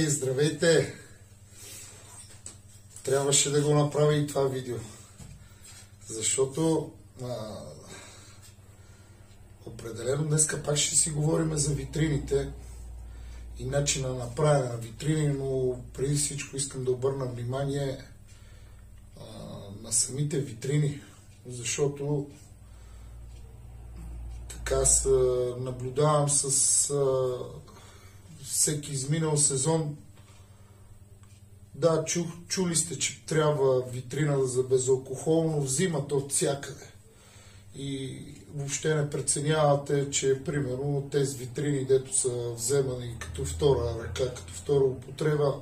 Здравейте! Трябваше да го направя и това видео, защото определено днеска пак ще си говорим за витрините и начина на правене на витрини, но преди всичко искам да обърна внимание на самите витрини, защото така наблюдавам с всеки изминал сезон. Да, чули сте, че трябва витрина за безалкохолно, взимат от всякъде. И въобще не преценявате, че примерно тези витрини, дето са вземани като втора ръка, като втора употреба,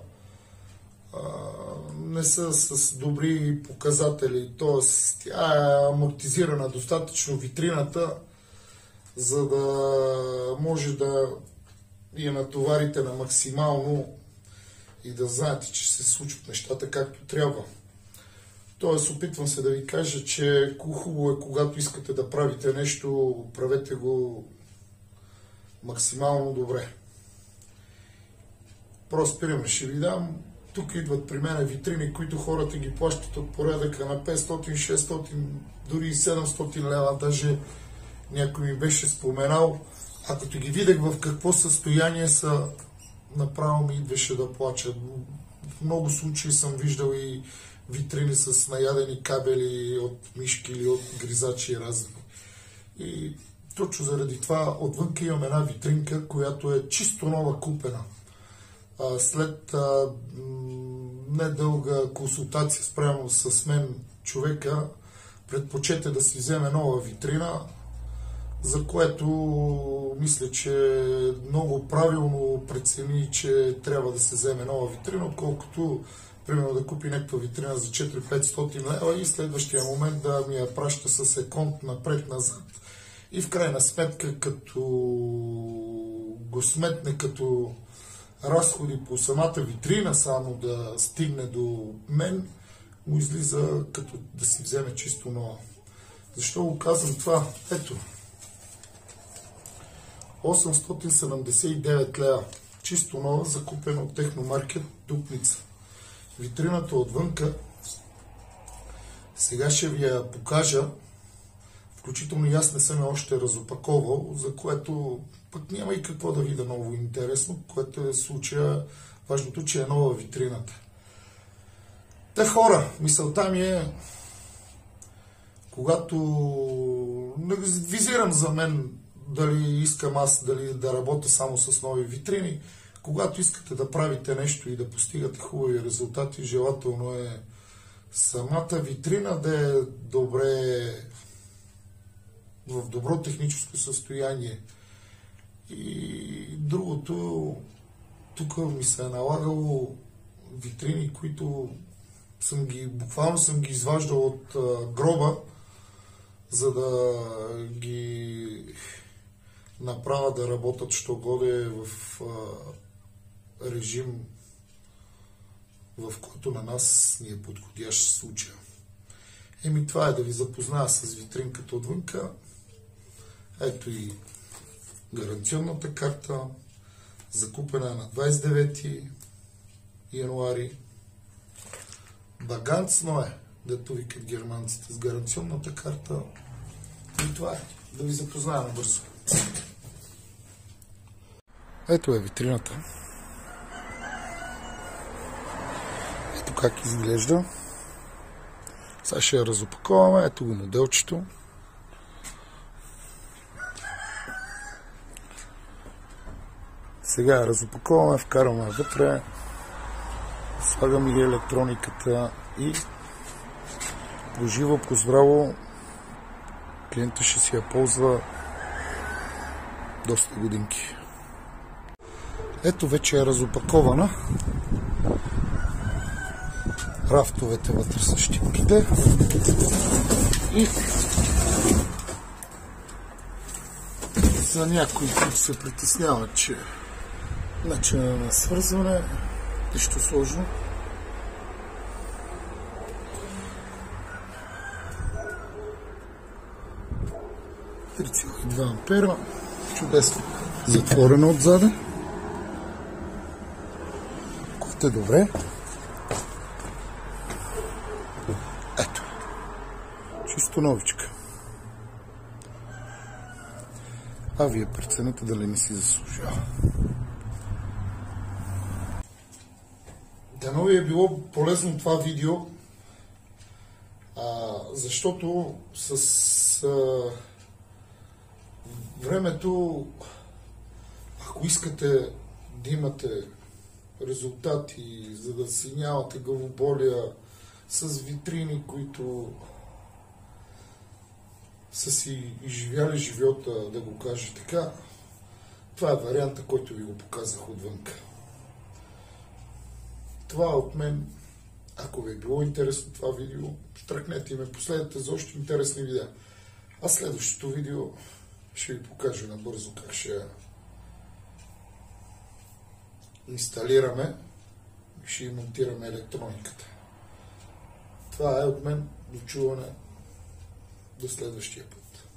не са с добри показатели. Тоест, тя е амортизирана достатъчно витрината, за да може да я натоварите на максимално и да знаете, че се случват нещата както трябва. Тоест, опитвам се да ви кажа, че хубаво е, когато искате да правите нещо, правете го максимално добре. Просто пример ще ви дам. Тук идват при мен витрини, които хората ги плащат от порядъка на 500, 600, дори 700 лева. Даже някой ми беше споменал. А като ги видях в какво състояние са, направо ми идваше да плача. В много случаи съм виждал и витрини с наядени кабели от мишки или от гризачи разни. И точно заради това отвънка имам една витринка, която е чисто нова купена. След недълга консултация спрямо с мен, човека предпочете да си вземе нова витрина, за което мисля, че много правилно прецени, че трябва да се вземе нова витрина, отколкото примерно да купи някаква витрина за 400-500 лева и следващия момент да ми я праща с еконт напред-назад. И в крайна сметка, като го сметне като разходи по самата витрина, само да стигне до мен, му излиза като да си вземе чисто нова. Защо го казвам това? Ето. 879 лева. Чисто нова, закупена от Техномаркет Дупница. Витрината отвънка. Сега ще ви я покажа. Включително и аз не съм я още разопаковал, за което пък няма и какво да видя ново интересно, което е случая, важното, че е нова витрината. Те хора, мисълта ми е, когато не визирам за мен дали искам аз да работя само с нови витрини, когато искате да правите нещо и да постигате хубави резултати, желателно е самата витрина да е в добро техническо състояние. И другото, тук ми се е налагало витрини, които буквално съм ги изваждал от гроба, за да ги направя да работят що-годе в режим, в който на нас ни е подходящ случай. Това е да ви запозная с витринката отвънка. Ето и гаранционната карта, закупена на 29 януари. Баганцно е, дето викат германците, с гаранционната карта. И това е, да ви запозная набързо. Ето е витрината. Ето как изглежда. Сега ще я разопаковаме. Ето го моделчето. Сега я разопаковаме, вкарваме вътре. Слагам и електрониката и поживо, поздраво клиента ще си я ползва доста годинки. Ето вече е разопакована. Рафтовете вътре са щипките и за някои, които се притесняват, че начина на свързване нищо сложно. (3,2 ампера). Чудесно. Затворена отзаде. Виждате добре. Ето. Чисто новичка. А вие прецените дали не си заслужава. Дано ви е било полезно това видео, защото с времето, ако искате да имате резултати, за да си нямате главоболия с витрини, които са си изживяли живота, да го кажа така, това е варианта, който ви го показах отвънка. Това е от мен. Ако ви е било интересно това видео, штракнете и ме последвайте за още интересни видеа. А следващото видео ще ви покажа набързо как ще инсталираме и ще монтираме електрониката. Това е от мен. До чуване. До следващия път.